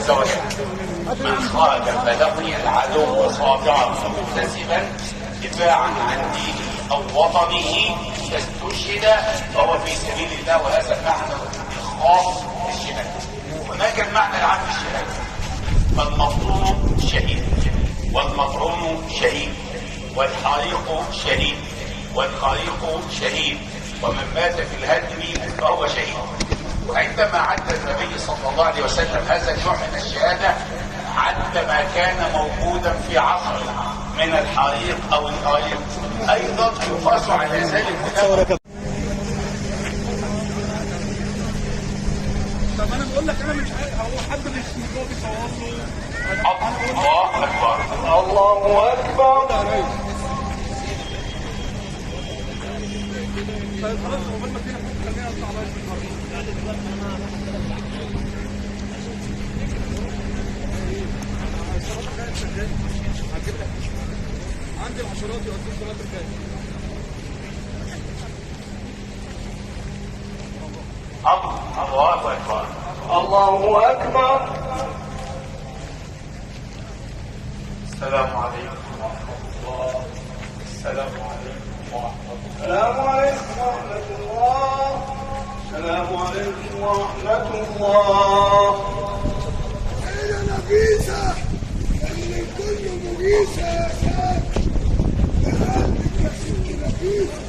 عز وجل: من خرج فلقي العدو صابرا مكتسبا دفاعا عن دينه او وطنه فاستشهد فهو في سبيل الله. وهذا معنى الخاص للشهاده. هناك المعنى العام للشهاده: فالمظلوم شهيد، والمطعوم شهيد، والحريق شهيد، والغريق شهيد، ومن مات في الهدم فهو شهيد. وعندما عد النبي صلى الله عليه وسلم هذا النوع من الشهاده عد ما كان موجودا في عصره من الحريق او الغريق، ايضا يقاس على ذلك. طب انا بقول لك انا مش عارف هو حد بيصور له. الله اكبر، الله اكبر. طيب خلاص قبل ما تيجي خلينا نطلع بقى في المره. عندي العشرات يوديك صلاه الفجر. الله اكبر، الله اكبر. السلام عليكم ورحمه الله. السلام عليكم ورحمه الله. السلام عليكم ورحمه الله. السلام عليكم ورحمه الله. يا نفيسة اللي كله مقيسة يا قلبك يا ست نفيسة.